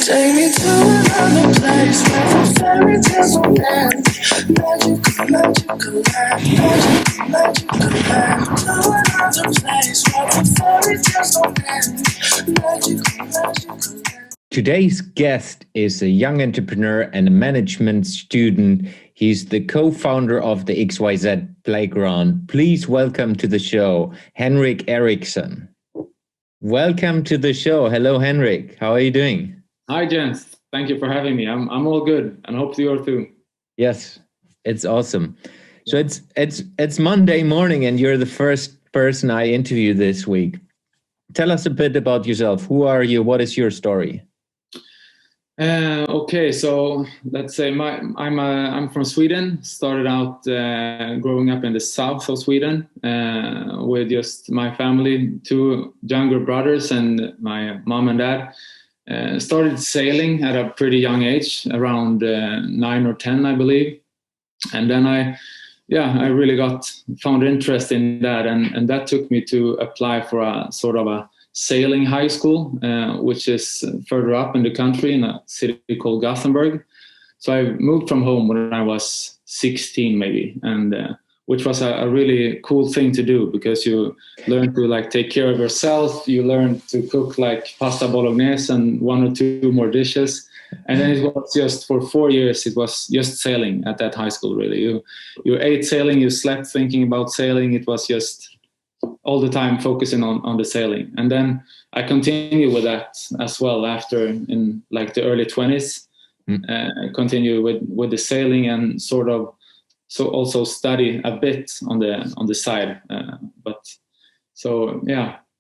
Take me to another place where the fairy tales don't end. Magical, magical land. Magical, magical land. To another place where the fairy tales don't end. Magical, magical land. Today's guest is a young entrepreneur and a management student. He's the co-founder of the XYZ Playground. Please welcome to the show, Henrik Eriksson. Welcome to the show. Hello, Henrik. How are you doing? Hi, Jens. Thank you for having me. I'm all good, and hope you are too. Yes, it's awesome. So it's Monday morning, and you're the first person I interview this week. Tell us a bit about yourself. Who are you? What is your story? Okay, so let's say I'm from Sweden. Started out growing up in the south of Sweden with just my family, two younger brothers, and my mom and dad. Started sailing at a pretty young age, around 9 or 10, I believe. And then I really found interest in that, and that took me to apply for a sort of a sailing high school, which is further up in the country in a city called Gothenburg. So I moved from home when I was 16 maybe, and which was a really cool thing to do, because you learn to take care of yourself. You learn to cook pasta bolognese and one or two more dishes. And then it was just for 4 years, it was just sailing at that high school, really. You ate sailing, you slept thinking about sailing. It was just all the time focusing on the sailing. And then I continued with that as well after, in the early 20s, continue with the sailing and so also study a bit on the side.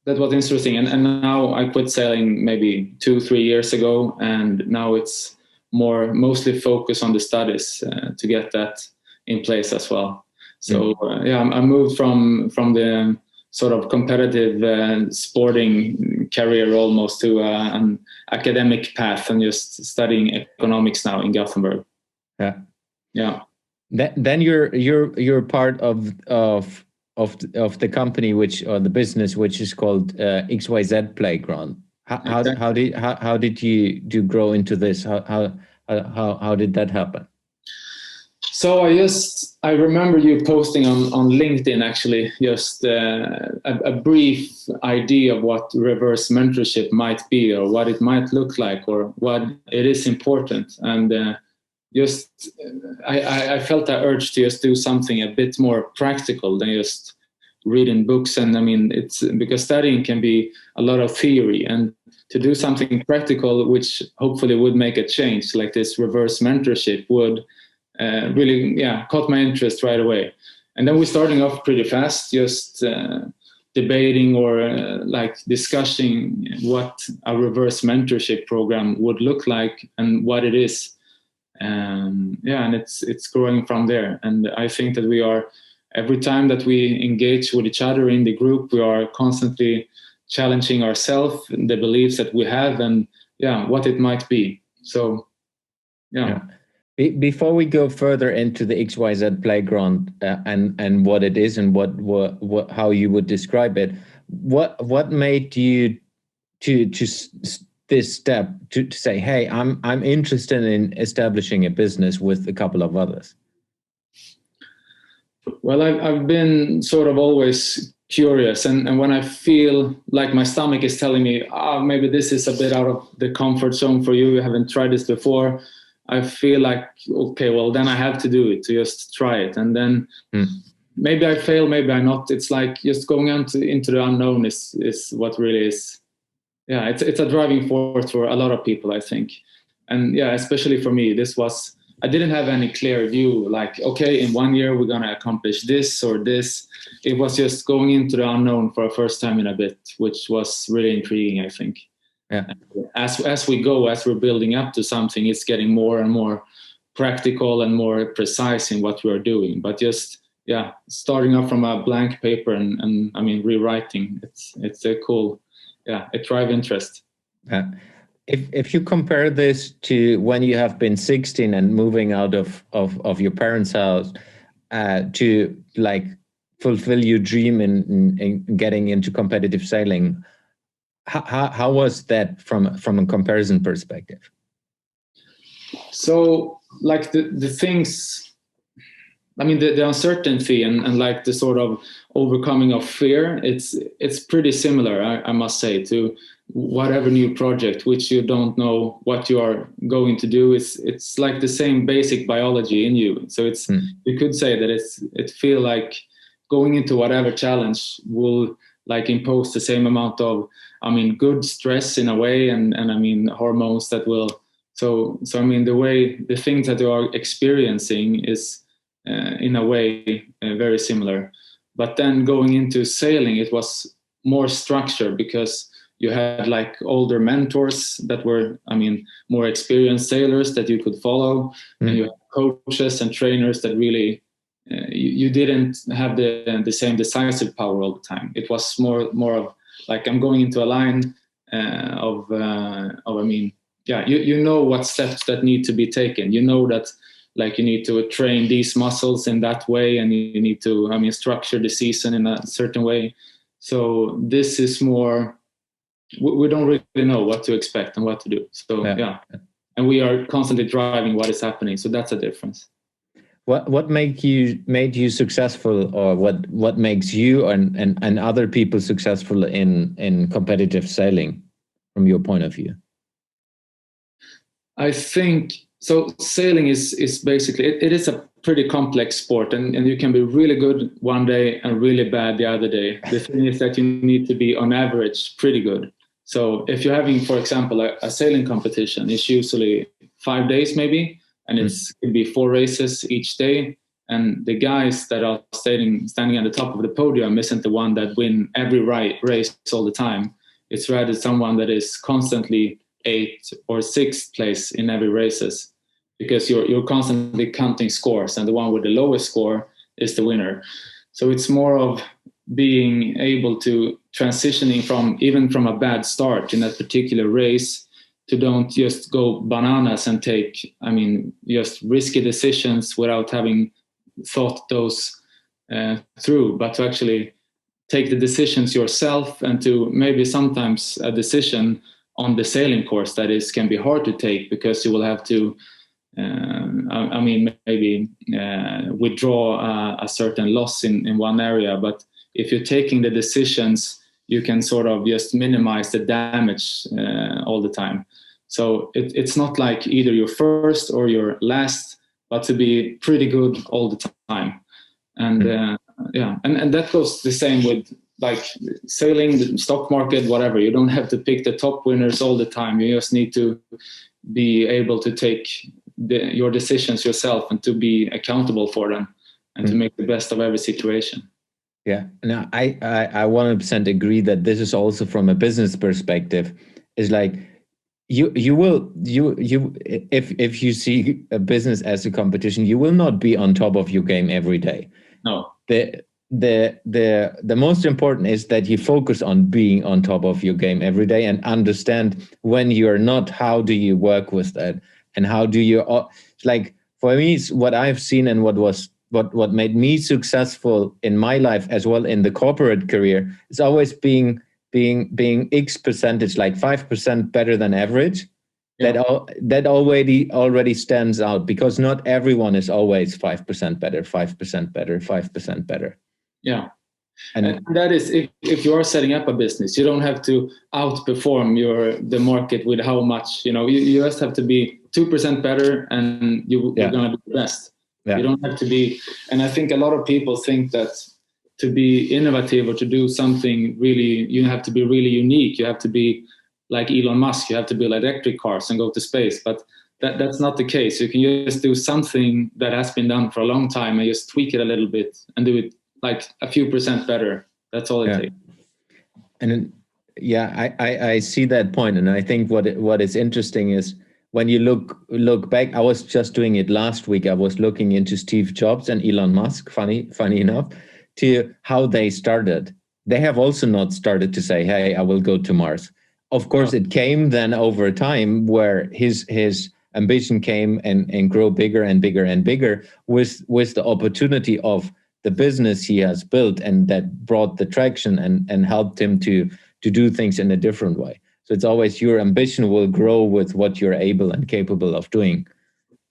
That was interesting. And now I quit sailing maybe 2-3 years ago, and now it's mostly focused on the studies to get that in place as well. So I moved from the sort of competitive sporting career almost to an academic path, and just studying economics now in Gothenburg. Yeah. Then you're part of the company or the business which is called XYZ Playground. How did you grow into this? How did that happen? So I remember you posting on LinkedIn, actually, just a brief idea of what reverse mentorship might be, or what it might look like, or what it is important. And I felt that urge to just do something a bit more practical than just reading books. And I mean, it's because studying can be a lot of theory, and to do something practical, which hopefully would make a change, like this reverse mentorship, would really caught my interest right away. And then we're starting off pretty fast, just debating or discussing what a reverse mentorship program would look like and what it is. And it's growing from there. And I think that we are, every time that we engage with each other in the group, we are constantly challenging ourselves, the beliefs that we have, and what it might be. So Before we go further into the XYZ Playground and what it is and what how you would describe it, what made you to this step to say, hey, I'm interested in establishing a business with a couple of others? Well, I've been sort of always curious, and when I feel like my stomach is telling me, maybe this is a bit out of the comfort zone for you haven't tried this before, I feel like, okay, well, then I have to do it, to just try it. And then maybe I fail, maybe I not. It's like just going into the unknown is what really is. Yeah, it's a driving force for a lot of people, I think. And especially for me, I didn't have any clear view, like, okay, in 1 year, we're going to accomplish this or this. It was just going into the unknown for a first time in a bit, which was really intriguing, I think. Yeah. As we go, as we're building up to something, it's getting more and more practical and more precise in what we're doing. But just starting off from a blank paper and I mean rewriting, it's a cool, it drives interest. If you compare this to when you have been 16 and moving out of your parents' house to fulfill your dream in getting into competitive sailing, how was that from a comparison perspective? So like the things, I mean, the uncertainty and like the sort of overcoming of fear, it's pretty similar, I must say, to whatever new project which you don't know what you are going to do. It's like the same basic biology in you. So it's you could say that it feel like going into whatever challenge will like impose the same amount of, I mean, good stress in a way, and I mean hormones that will. So I mean the things that you are experiencing is in a way very similar. But then going into sailing, it was more structured because you had like older mentors that were, I mean, more experienced sailors that you could follow, and you had coaches and trainers that really you didn't have the same decisive power all the time. It was more of like, I'm going into a line of I mean, yeah, you know what steps that need to be taken. You know that like you need to train these muscles in that way, and you need to, I mean, structure the season in a certain way. So this is more, we don't really know what to expect and what to do. So yeah. And we are constantly driving what is happening. So that's a difference. What made you successful, or what makes you and other people successful in competitive sailing from your point of view? I think so. Sailing is basically, it is a pretty complex sport, and you can be really good one day and really bad the other day. The thing is that you need to be on average pretty good. So if you're having, for example, a sailing competition, it's usually 5 days maybe, and it could be 4 races each day. And the guys that are standing at the top of the podium isn't the one that win every race all the time. It's rather someone that is constantly 8th or 6th place in every races, because you're constantly counting scores, and the one with the lowest score is the winner. So it's more of being able to transitioning from a bad start in that particular race to don't just go bananas and take, I mean, just risky decisions without having thought those through, but to actually take the decisions yourself, and to maybe sometimes a decision on the sailing course that can be hard to take, because you will have to I mean, maybe withdraw a certain loss in one area. But if you're taking the decisions, you can sort of just minimize the damage all the time. So it's not like either you're first or you're last, but to be pretty good all the time. And yeah, and that goes the same with like sailing, the stock market, whatever. You don't have to pick the top winners all the time. You just need to be able to take your decisions yourself, and to be accountable for them, and to make the best of every situation. Yeah, now I 100% agree that this is also from a business perspective. Is like you if you see a business as a competition, you will not be on top of your game every day. No. The most important is that you focus on being on top of your game every day, and understand when you're not, how do you work with that, and how do you, like, for me, what I've seen and what made me successful in my life as well in the corporate career is always being X percentage, like 5% better than average. Yeah. That already stands out, because not everyone is always 5% better, 5% better, 5% better. Yeah. And that is, if you are setting up a business, you don't have to outperform the market with how much, you just have to be 2% better, and you're going to be the best. Yeah. You don't have to be, and I think a lot of people think that to be innovative or to do something really, you have to be really unique. You have to be like Elon Musk, you have to build electric cars and go to space. But that's not the case. You can just do something that has been done for a long time and just tweak it a little bit and do it like a few percent better. That's all it takes. And I see that point. And I think what is interesting is when you look back, I was just doing it last week. I was looking into Steve Jobs and Elon Musk, funny enough, to how they started. They have also not started to say, hey, I will go to Mars. Of course, it came then over time where his ambition came and grow bigger and bigger and bigger with the opportunity of the business he has built, and that brought the traction and helped him to do things in a different way. So it's always your ambition will grow with what you're able and capable of doing.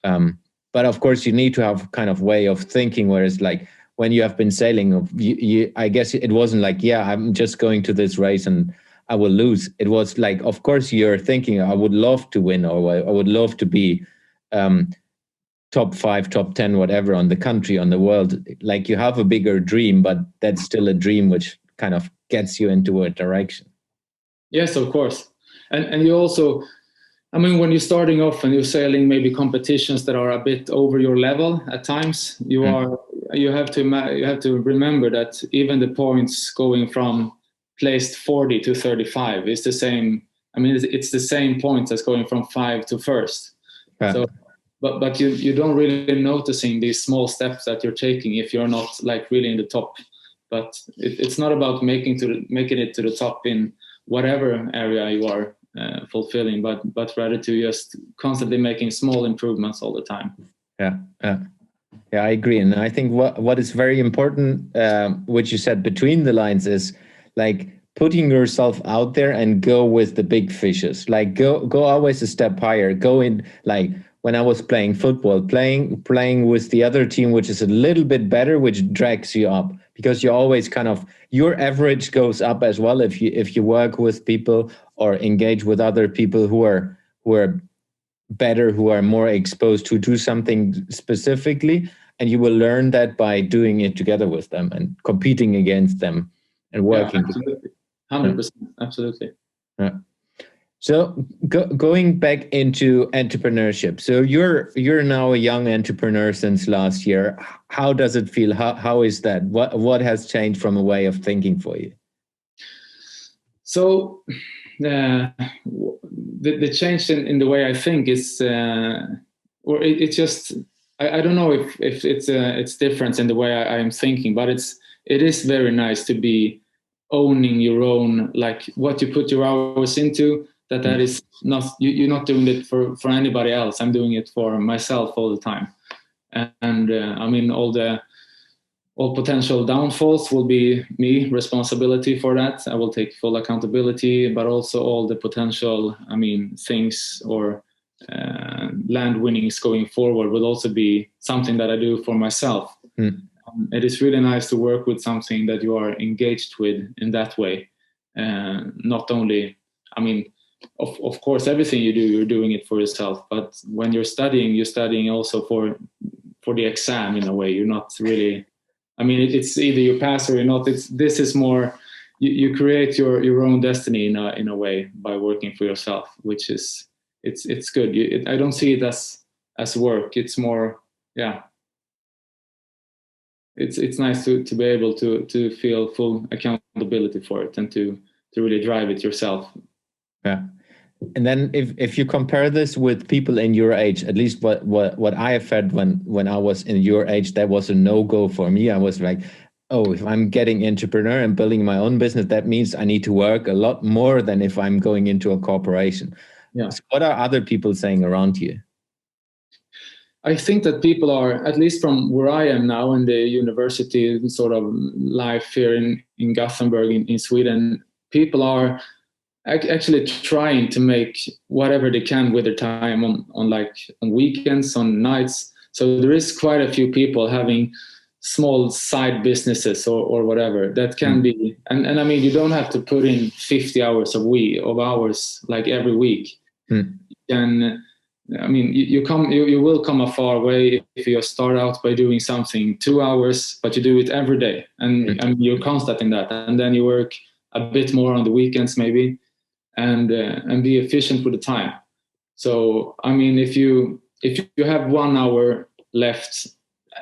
But of course, you need to have kind of way of thinking where it's like when you have been sailing, I guess it wasn't like, yeah, I'm just going to this race and I will lose. It was like, of course, you're thinking, I would love to win, or I would love to be top 5, top 10, whatever on the country, on the world. Like you have a bigger dream, but that's still a dream which kind of gets you into a direction. Yes, of course. And you also, I mean, when you're starting off and you're sailing maybe competitions that are a bit over your level at times, you have to remember that even the points going from placed 40 to 35 is the same. I mean, it's the same points as going from 5 to first. Yeah. So, but you don't really noticing these small steps that you're taking if you're not like really in the top. But it's not about making it to the top in whatever area you are fulfilling, but rather to just constantly making small improvements all the time. Yeah, I agree. And I think what is very important, what you said between the lines, is like putting yourself out there and go with the big fishes. Like go always a step higher. Go in, like when I was playing football, playing with the other team, which is a little bit better, which drags you up, because you always kind of, your average goes up as well if you work with people or engage with other people who are better, who are more exposed to do something specifically, and you will learn that by doing it together with them and competing against them and working. Yeah, absolutely. 100%, absolutely. Yeah. So going back into entrepreneurship. So you're now a young entrepreneur since last year. How does it feel? How is that? What has changed from a way of thinking for you? So the change in the way I think is, or it's just, I don't know if it's different in the way I am thinking, but it is very nice to be owning your own, like what you put your hours into. That is not, you're not doing it for anybody else. I'm doing it for myself all the time. And I mean, all potential downfalls will be me responsibility for that. I will take full accountability, but also all the potential, I mean, things or land winnings going forward will also be something that I do for myself. It is really nice to work with something that you are engaged with in that way. Not only, I mean, of course, everything you do, you're doing it for yourself. But when you're studying also for the exam in a way. You're not really, I mean, it's either you pass or you're not. This is more, you create your own destiny in a way by working for yourself, which is, it's good. I don't see it as work. It's more, yeah. It's nice to be able to feel full accountability for it and to really drive it yourself. Yeah. And then if you compare this with people in your age, at least what I have felt when I was in your age, that was a no-go for me. I was like, oh, if I'm getting entrepreneur and building my own business, that means I need to work a lot more than if I'm going into a corporation. Yeah. So what are other people saying around you? I think that people are, at least from where I am now in the university sort of life here in Gothenburg in Sweden, people are actually trying to make whatever they can with their time on weekends, on nights. So there is quite a few people having small side businesses or whatever that can be, and I mean, you don't have to put in 50 hours of hours like every week. You can, I mean, you will come a far way if you start out by doing something 2 hours, but you do it every day, and you're constant in that, and then you work a bit more on the weekends maybe, and be efficient with the time. So I mean, if you have 1 hour left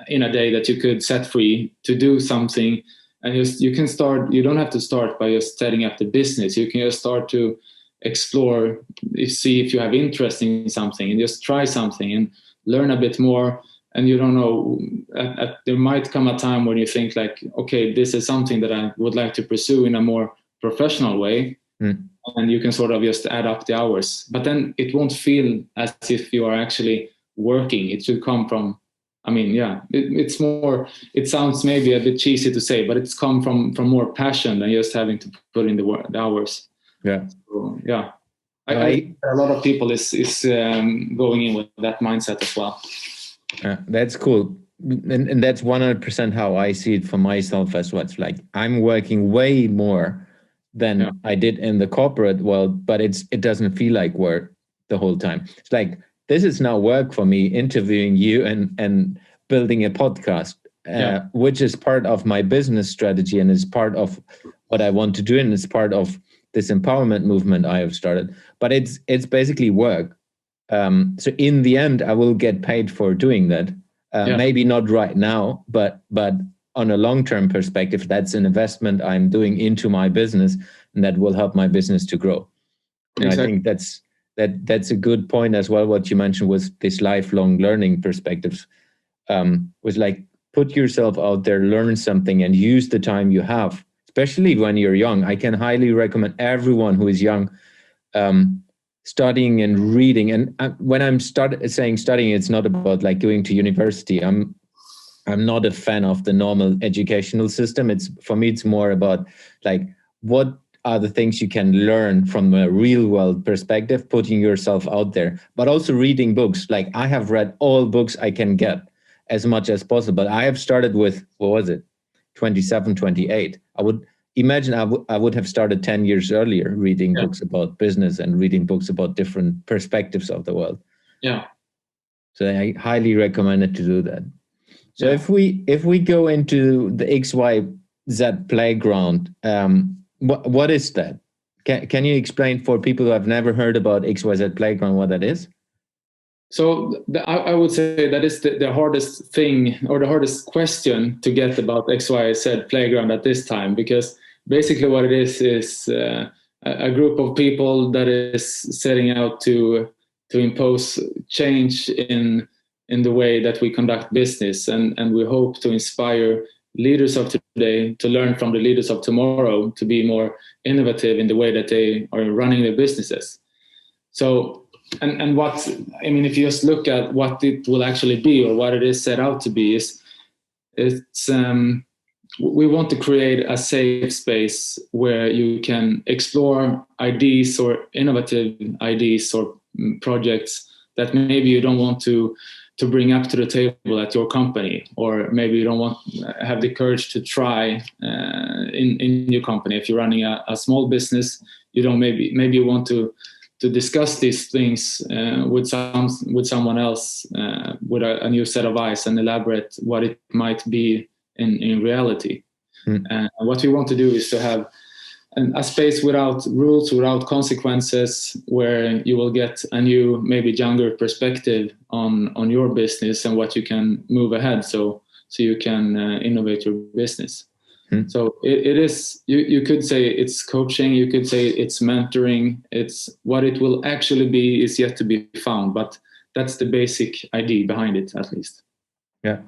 in a day that you could set free to do something, and you can start. You don't have to start by just setting up the business. You can just start to explore, see if you have interest in something, and just try something and learn a bit more. And you don't know, there might come a time when you think like, okay, this is something that I would like to pursue in a more professional way. And you can sort of just add up the hours, but then it won't feel as if you are actually working. It should come from, I mean, yeah, it's more, it sounds maybe a bit cheesy to say, but it's come from more passion than just having to put in the hours. Yeah. So, yeah. I think a lot of people is going in with that mindset as well. That's cool. And that's 100% how I see it for myself as well. It's like I'm working way more than I did in the corporate world, but it doesn't feel like work the whole time. It's like, this is now work for me, interviewing you and building a podcast, which is part of my business strategy and is part of what I want to do, and it's part of this empowerment movement I have started. But it's basically work. So in the end, I will get paid for doing that. Maybe not right now, but on a long-term perspective, that's an investment I'm doing into my business, and that will help my business to grow. And exactly. I think that's a good point as well. What you mentioned was this lifelong learning perspective, was like, put yourself out there, learn something, and use the time you have, especially when you're young. I can highly recommend everyone who is young, studying and reading. And when I'm saying studying, it's not about like going to university. I'm not a fan of the normal educational system. For me, it's more about like, what are the things you can learn from a real world perspective, putting yourself out there, but also reading books. Like, I have read all books I can get as much as possible. I have started with, what was it? 27, 28. I would imagine I would have started 10 years earlier reading books about business and reading books about different perspectives of the world. Yeah. So I highly recommend it to do that. So if we go into the XYZ Playground, what is that? Can you explain for people who have never heard about XYZ Playground what that is? So I would say that is the hardest thing, or the hardest question to get about XYZ Playground at this time, because basically what it is a group of people that is setting out to impose change in the way that we conduct business, and we hope to inspire leaders of today to learn from the leaders of tomorrow to be more innovative in the way that they are running their businesses. So and what I mean, if you just look at what it will actually be, or what it is set out to be, it's we want to create a safe space where you can explore ideas, or innovative ideas, or projects that maybe you don't want to bring up to the table at your company, or maybe you don't have the courage to try in your company. If you're running a small business, you don't maybe you want to discuss these things with someone else, with a new set of eyes, and elaborate what it might be in reality. And what we want to do is to have a space without rules, without consequences, where you will get a new, maybe younger perspective on your business and what you can move ahead, so you can innovate your business. So it is, you could say it's coaching, you could say it's mentoring. It's what it will actually be is yet to be found, but that's the basic idea behind it, at least. Yeah.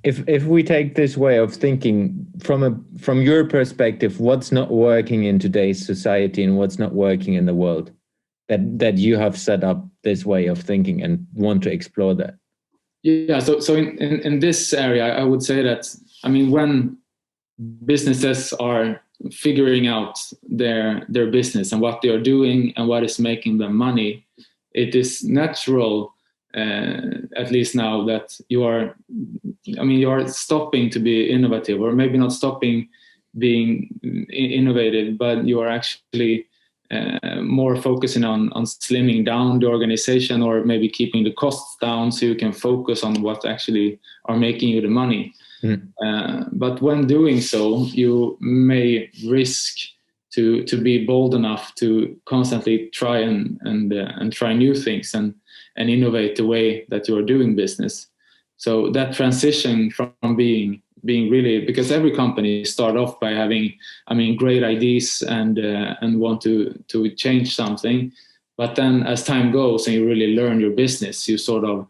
If we take this way of thinking from your perspective, what's not working in today's society and what's not working in the world, that you have set up this way of thinking and want to explore that? Yeah. So in this area, I would say that, I mean, when businesses are figuring out their business and what they are doing and what is making them money, it is natural, at least now, that you are stopping to be innovative, or maybe not stopping being innovative, but you are actually more focusing on slimming down the organization, or maybe keeping the costs down so you can focus on what actually are making you the money. But when doing so, you may risk to be bold enough to constantly try and try new things and innovate the way that you are doing business. So that transition from being really, because every company start off by having, great ideas and want to change something, but then as time goes and you really learn your business, you sort of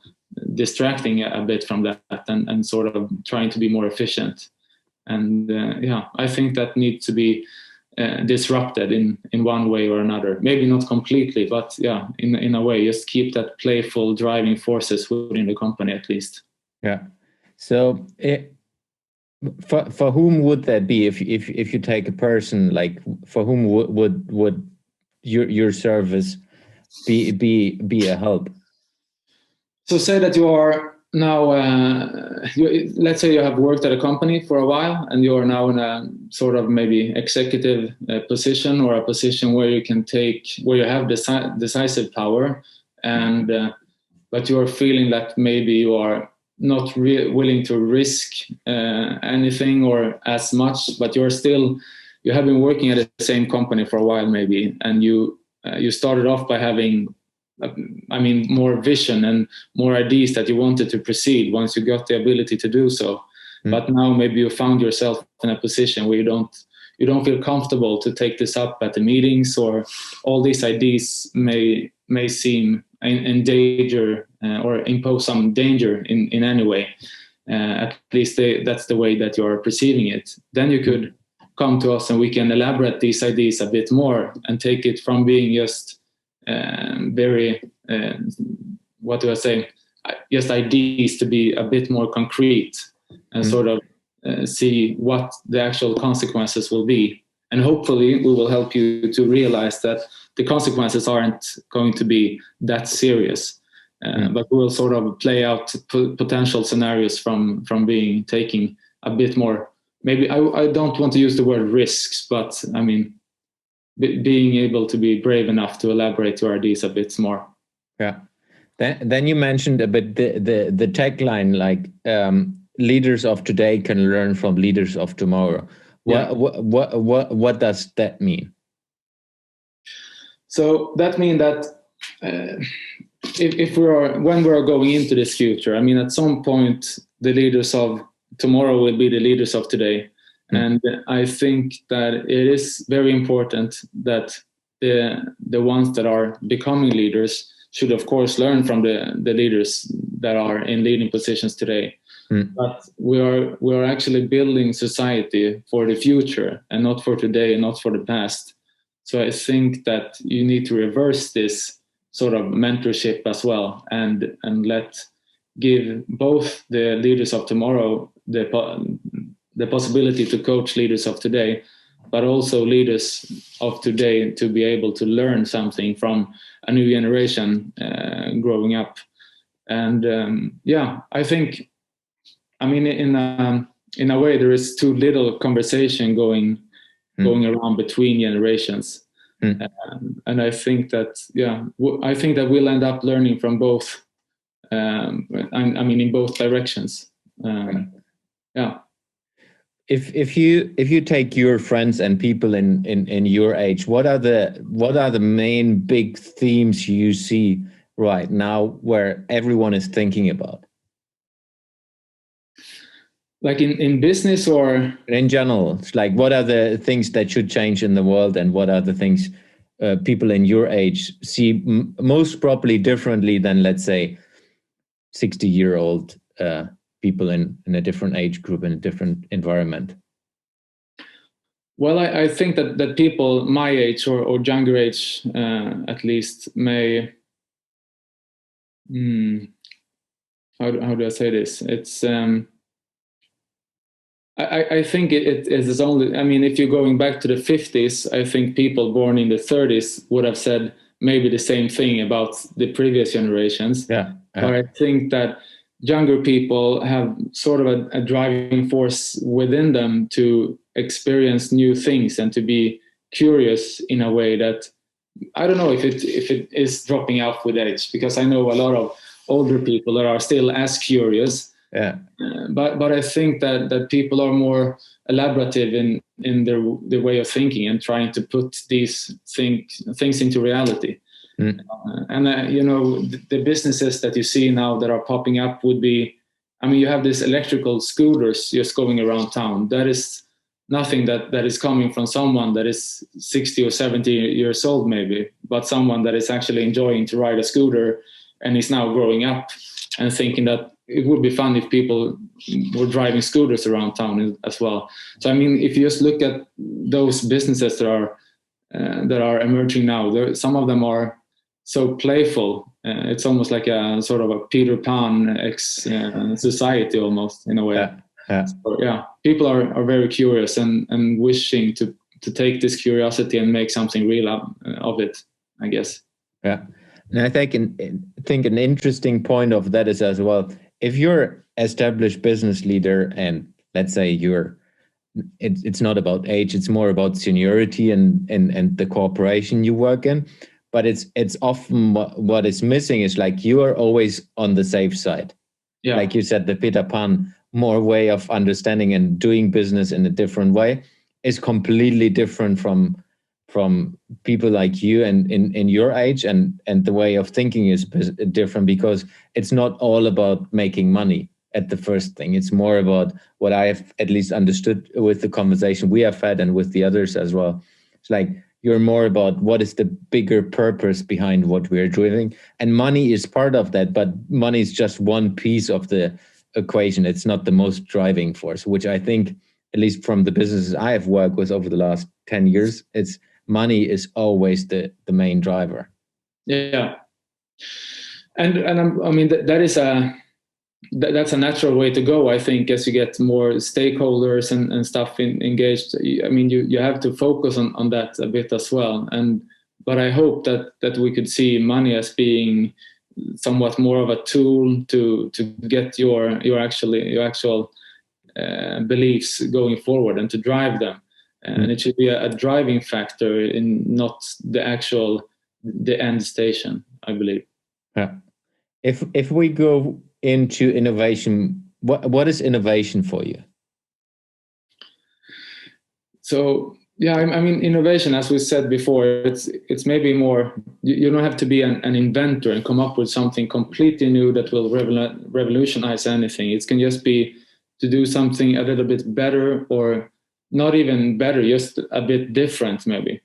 distracting a bit from that and sort of trying to be more efficient. And I think that needs to be disrupted in one way or another. Maybe not completely, but in a way, just keep that playful driving forces within the company, at least. Yeah. So for whom would that be? If you take a person, like, for whom would your service be a help? So say that you are now, let's say you have worked at a company for a while and you are now in a sort of maybe executive position, or a position where you can where you have decisive power, and but you are feeling that maybe you are not willing to risk anything or as much, but you have been working at the same company for a while maybe, and you started off by having more vision and more ideas that you wanted to proceed once you got the ability to do so. But now maybe you found yourself in a position where you don't feel comfortable to take this up at the meetings, or all these ideas may seem in danger or impose some danger in any way. At least that's the way that you're perceiving it. Then you could come to us and we can elaborate these ideas a bit more and take it from being just very, what do I say, just ideas to be a bit more concrete and sort of see what the actual consequences will be. And hopefully we will help you to realize that the consequences aren't going to be that serious, but we'll sort of play out potential scenarios from taking a bit more, maybe I don't want to use the word risks, but I mean, being able to be brave enough to elaborate your ideas a bit more. Yeah. Then you mentioned a bit the tagline, like leaders of today can learn from leaders of tomorrow. What does that mean? So that means that when we are going into this future, I mean, at some point the leaders of tomorrow will be the leaders of today. And I think that it is very important that the ones that are becoming leaders should, of course, learn from the leaders that are in leading positions today. But we are actually building society for the future and not for today and not for the past. So I think that you need to reverse this sort of mentorship as well, and give both the leaders of tomorrow the possibility to coach leaders of today, but also leaders of today to be able to learn something from a new generation growing up. And I think, I mean, in a way, there is too little conversation going around between generations. And I think that, we'll end up learning from both, in both directions. If you take your friends and people in your age, what are the main big themes you see right now where everyone is thinking about? Like in business or in general? It's like, what are the things that should change in the world, and what are the things people in your age see most probably differently than, let's say, 60-year-old people in a different age group, in a different environment? Well, I think that people my age or younger age, at least, may, how do I say this? It's I think it is only, I mean, if you're going back to the 50s, I think people born in the 30s would have said maybe the same thing about the previous generations. But I think that younger people have sort of a driving force within them to experience new things and to be curious in a way that, I don't know if it is dropping off with age, because I know a lot of older people that are still as curious. But I think that people are more elaborative in their way of thinking and trying to put these things into reality. And the businesses that you see now that are popping up would be, I mean, you have these electrical scooters just going around town. That is nothing that is coming from someone that is 60 or 70 years old maybe, but someone that is actually enjoying to ride a scooter and is now growing up and thinking that it would be fun if people were driving scooters around town as well. So, I mean, if you just look at those businesses that are emerging now, some of them are so playful. It's almost like a sort of a Peter Pan society almost, in a way. So, people are very curious and wishing to take this curiosity and make something real of it, I guess. Yeah, and I think an interesting point of that is as well, if you're established business leader and let's say it's not about age, it's more about seniority and the corporation you work in, but it's often what is missing is like you are always on the safe side. Yeah. Like you said, the Peter Pan more way of understanding and doing business in a different way is completely different from people like you and in your age, and the way of thinking is different because it's not all about making money at the first thing. It's more about what I have at least understood with the conversation we have had and with the others as well. It's like you're more about what is the bigger purpose behind what we're doing, and money is part of that, but money is just one piece of the equation. It's not the most driving force, which I think, at least from the businesses I have worked with over the last 10 years, it's money is always the main driver. Yeah, and I mean that's a natural way to go. I think as you get more stakeholders and stuff engaged, I mean you have to focus on that a bit as well. But I hope that we could see money as being somewhat more of a tool to get your actual beliefs going forward and to drive them. And it should be a driving factor in not the end station, I believe. Yeah. If we go into innovation, what is innovation for you? So yeah, I mean innovation, as we said before, it's maybe more, you don't have to be an inventor and come up with something completely new that will revolutionize anything. It can just be to do something a little bit better, or not even better, just a bit different maybe.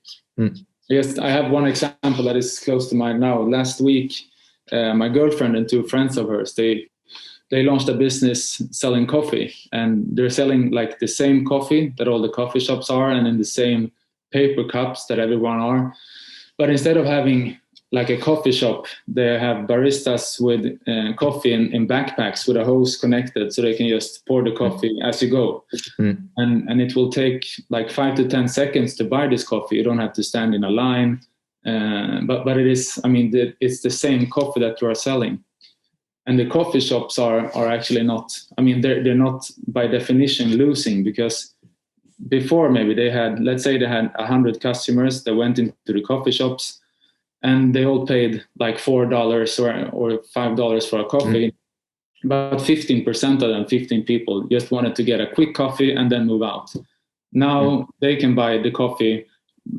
Yes, I have one example that is close to mind now. Last week, my girlfriend and two friends of hers, they launched a business selling coffee, and they're selling like the same coffee that all the coffee shops are and in the same paper cups that everyone are. But instead of having like a coffee shop, they have baristas with coffee in backpacks with a hose connected, so they can just pour the coffee as you go. And it will take like 5 to 10 seconds to buy this coffee. You don't have to stand in a line. But it is, I mean, it's the same coffee that you are selling. And the coffee shops are actually not, I mean, they're not by definition losing, because before maybe they had, let's say they had 100 customers that went into the coffee shops, and they all paid like $4 or $5 for a coffee. But 15% of them, 15 people, just wanted to get a quick coffee and then move out. Now they can buy the coffee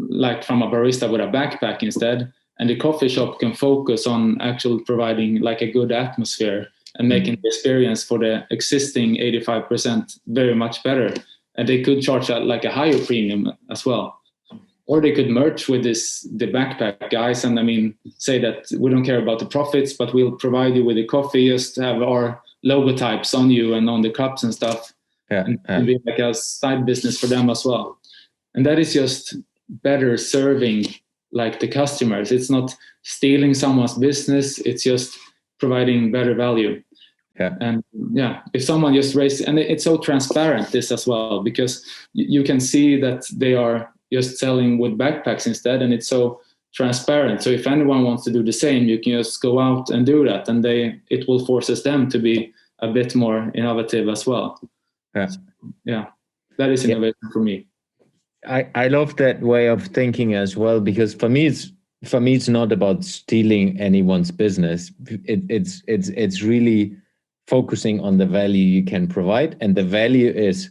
like from a barista with a backpack instead, and the coffee shop can focus on actually providing like a good atmosphere and making the experience for the existing 85% very much better. And they could charge like a higher premium as well. Or they could merge with the backpack guys and, I mean, say that we don't care about the profits, but we'll provide you with the coffee, just have our logotypes on you and on the cups and stuff. And be like a side business for them as well. And that is just better serving like the customers. It's not stealing someone's business. It's just providing better value. And yeah, if someone just raised, and it's so transparent this as well, because you can see that they are just selling with backpacks instead, and it's so transparent. So if anyone wants to do the same, you can just go out and do that, and it will forces them to be a bit more innovative as well. Yeah, that is innovation for me. I love that way of thinking as well, because for me it's not about stealing anyone's business. It's really focusing on the value you can provide, and the value is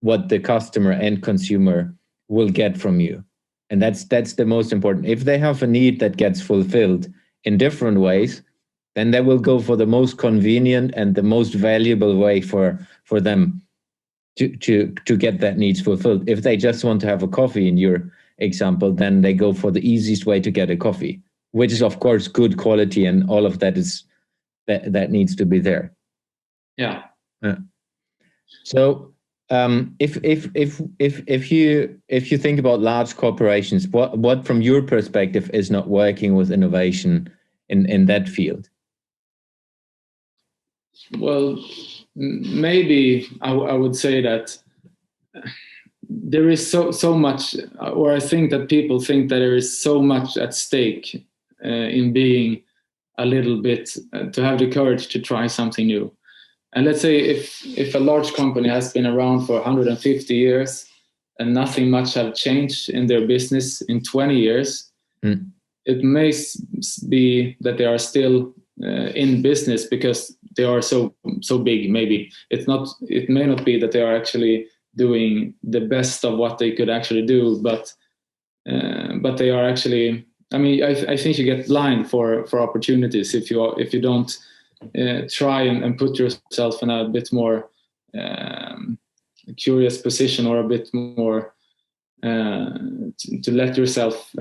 what the customer and consumer will get from you. And that's the most important. If they have a need that gets fulfilled in different ways, then they will go for the most convenient and the most valuable way for them to get that needs fulfilled. If they just want to have a coffee, in your example, then they go for the easiest way to get a coffee, which is of course good quality, and all of that is that needs to be there. Yeah. So if you think about large corporations, what from your perspective is not working with innovation in that field? Well, maybe I would say that there is so much, or I think that people think that there is so much at stake in being a little bit, to have the courage to try something new. And let's say if a large company has been around for 150 years and nothing much have changed in their business in 20 years, it may be that they are still in business because they are so big. Maybe it may not be that they are actually doing the best of what they could actually do, but they are actually. I mean, I think you get blind for opportunities if you don't try and put yourself in a bit more curious position, or a bit more to let yourself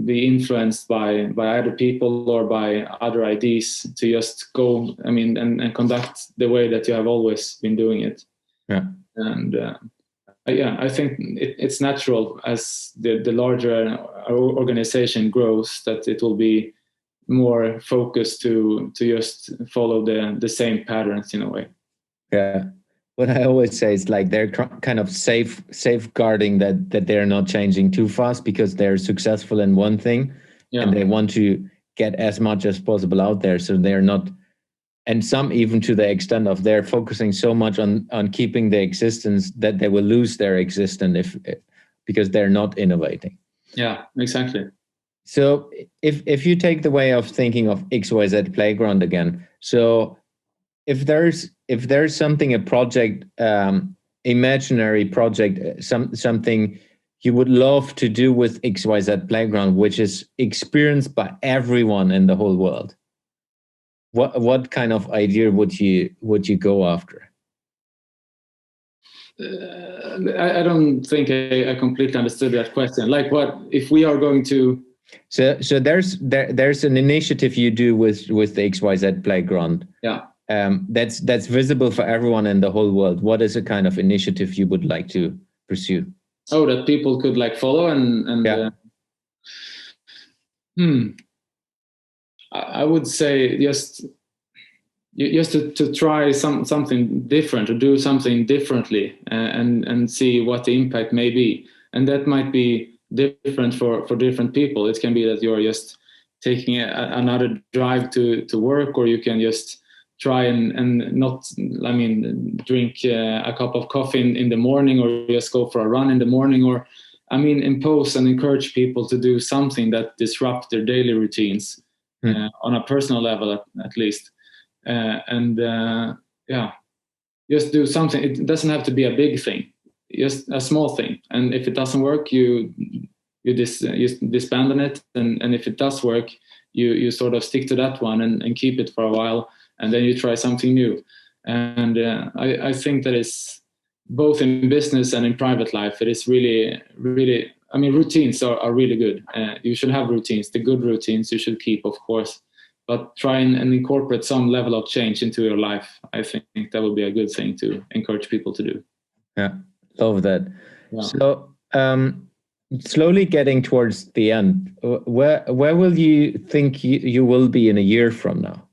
be influenced by other people or by other ideas, to just go, I mean, and conduct the way that you have always been doing it. Yeah. And I think it's natural as the larger our organization grows that it will be more focused to just follow the same patterns in a way. Yeah. What I always say is like they're kind of safeguarding that they're not changing too fast because they're successful in one thing, and they want to get as much as possible out there. So they're not, and some even to the extent of they're focusing so much on keeping the existence that they will lose their existence because they're not innovating. Yeah, exactly. So if you take the way of thinking of XYZ Playground again, so if there's something, a project, imaginary project, something you would love to do with XYZ Playground, which is experienced by everyone in the whole world, what kind of idea would you go after? I don't think I completely understood that question. Like, what if we are going to? So there's an initiative you do with the XYZ Playground. Yeah. That's visible for everyone in the whole world. What is a kind of initiative you would like to pursue? Oh, that people could like follow and yeah. I would say just to try something different, or do something differently, and see what the impact may be. And that might be different for different people. It can be that you're just taking another drive to work, or you can just try and not, I mean, drink a cup of coffee in the morning, or just go for a run in the morning, or, I mean, impose and encourage people to do something that disrupt their daily routines on a personal level, at least. Just do something. It doesn't have to be a big thing, just a small thing. And if it doesn't work, you disband on it. And if it does work, you sort of stick to that one and keep it for a while. And then you try something new. And I think that is both in business and in private life. It is really, really, I mean, routines are really good. You should have routines. The good routines you should keep, of course. But try and incorporate some level of change into your life. I think that would be a good thing to encourage people to do. Yeah, love that. Yeah. So slowly getting towards the end, where will you think you will be in a year from now?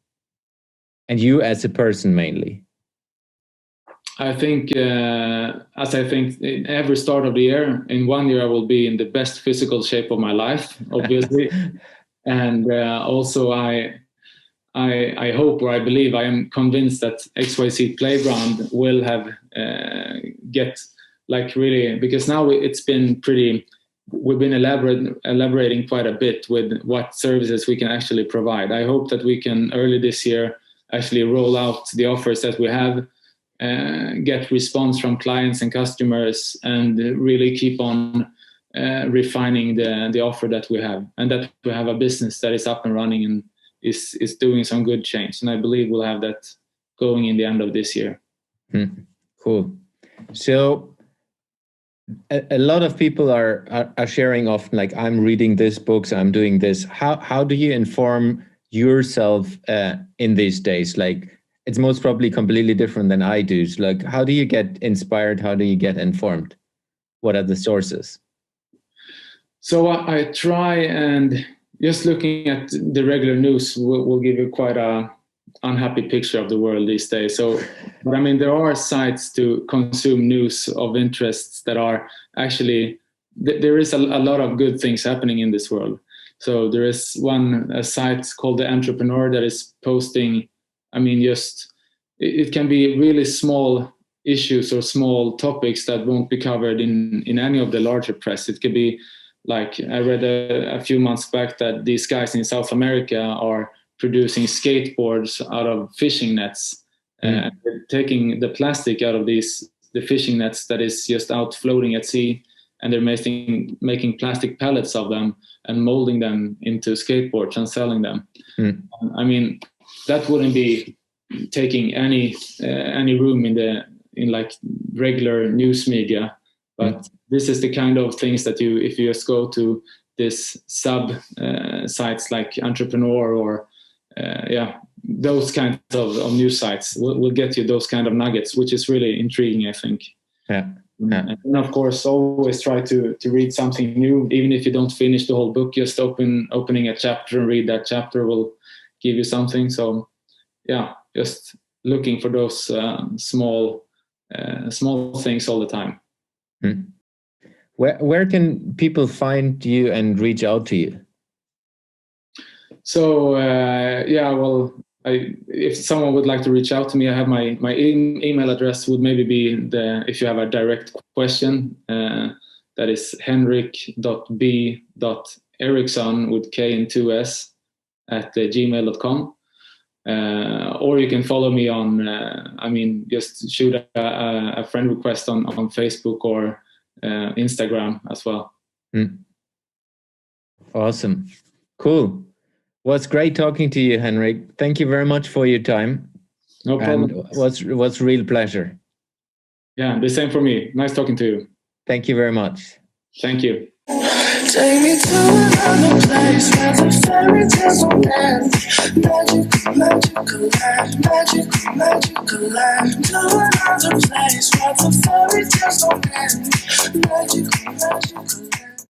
And you as a person mainly? I think, as I think in every start of the year, in 1 year I will be in the best physical shape of my life, obviously. And also I hope, or I believe, I am convinced that XYZ Playground will have get like really, because now it's been pretty, we've been elaborating quite a bit with what services we can actually provide. I hope that we can early this year actually roll out the offers that we have, get response from clients and customers, and really keep on refining the offer that we have, and that we have a business that is up and running and is doing some good change. And I believe we'll have that going in the end of this year. Cool. So a lot of people are sharing often, like, I'm reading this books, I'm doing this. How do you inform yourself in these days? Like, it's most probably completely different than I do. So, like, how do you get inspired? How do you get informed? What are the sources? So I try, and just looking at the regular news will give you quite a unhappy picture of the world these days. So, but I mean, there are sites to consume news of interests that are actually, there is a lot of good things happening in this world. So there is a site called The Entrepreneur that is posting, I mean, just, it can be really small issues or small topics that won't be covered in any of the larger press. It could be like, I read a few months back that these guys in South America are producing skateboards out of fishing nets, and taking the plastic out of the fishing nets that is just out floating at sea, and they're making plastic pellets of them and molding them into skateboards and selling them. I mean, that wouldn't be taking any room in like regular news media, but this is the kind of things that if you just go to this sub sites like Entrepreneur or those kinds of news sites will get you those kind of nuggets, which is really intriguing, I think. And of course, always try to read something new, even if you don't finish the whole book. Just opening a chapter and read that chapter will give you something. So just looking for those small things all the time. Where can people find you and reach out to you? So if someone would like to reach out to me, I have my email address would maybe be if you have a direct question, that is henrik.b.eriksson with K and 2 S at gmail.com. Or you can follow me on, just shoot a friend request on Facebook or Instagram as well. Awesome. Cool. Well, it's great talking to you, Henrik. Thank you very much for your time. No problem. And was real pleasure. Yeah, the same for me. Nice talking to you. Thank you very much. Thank you. Take me to another place where the fairy tales don't end. Magical land, magical land. To another place where the fairy tales don't end. Magical land.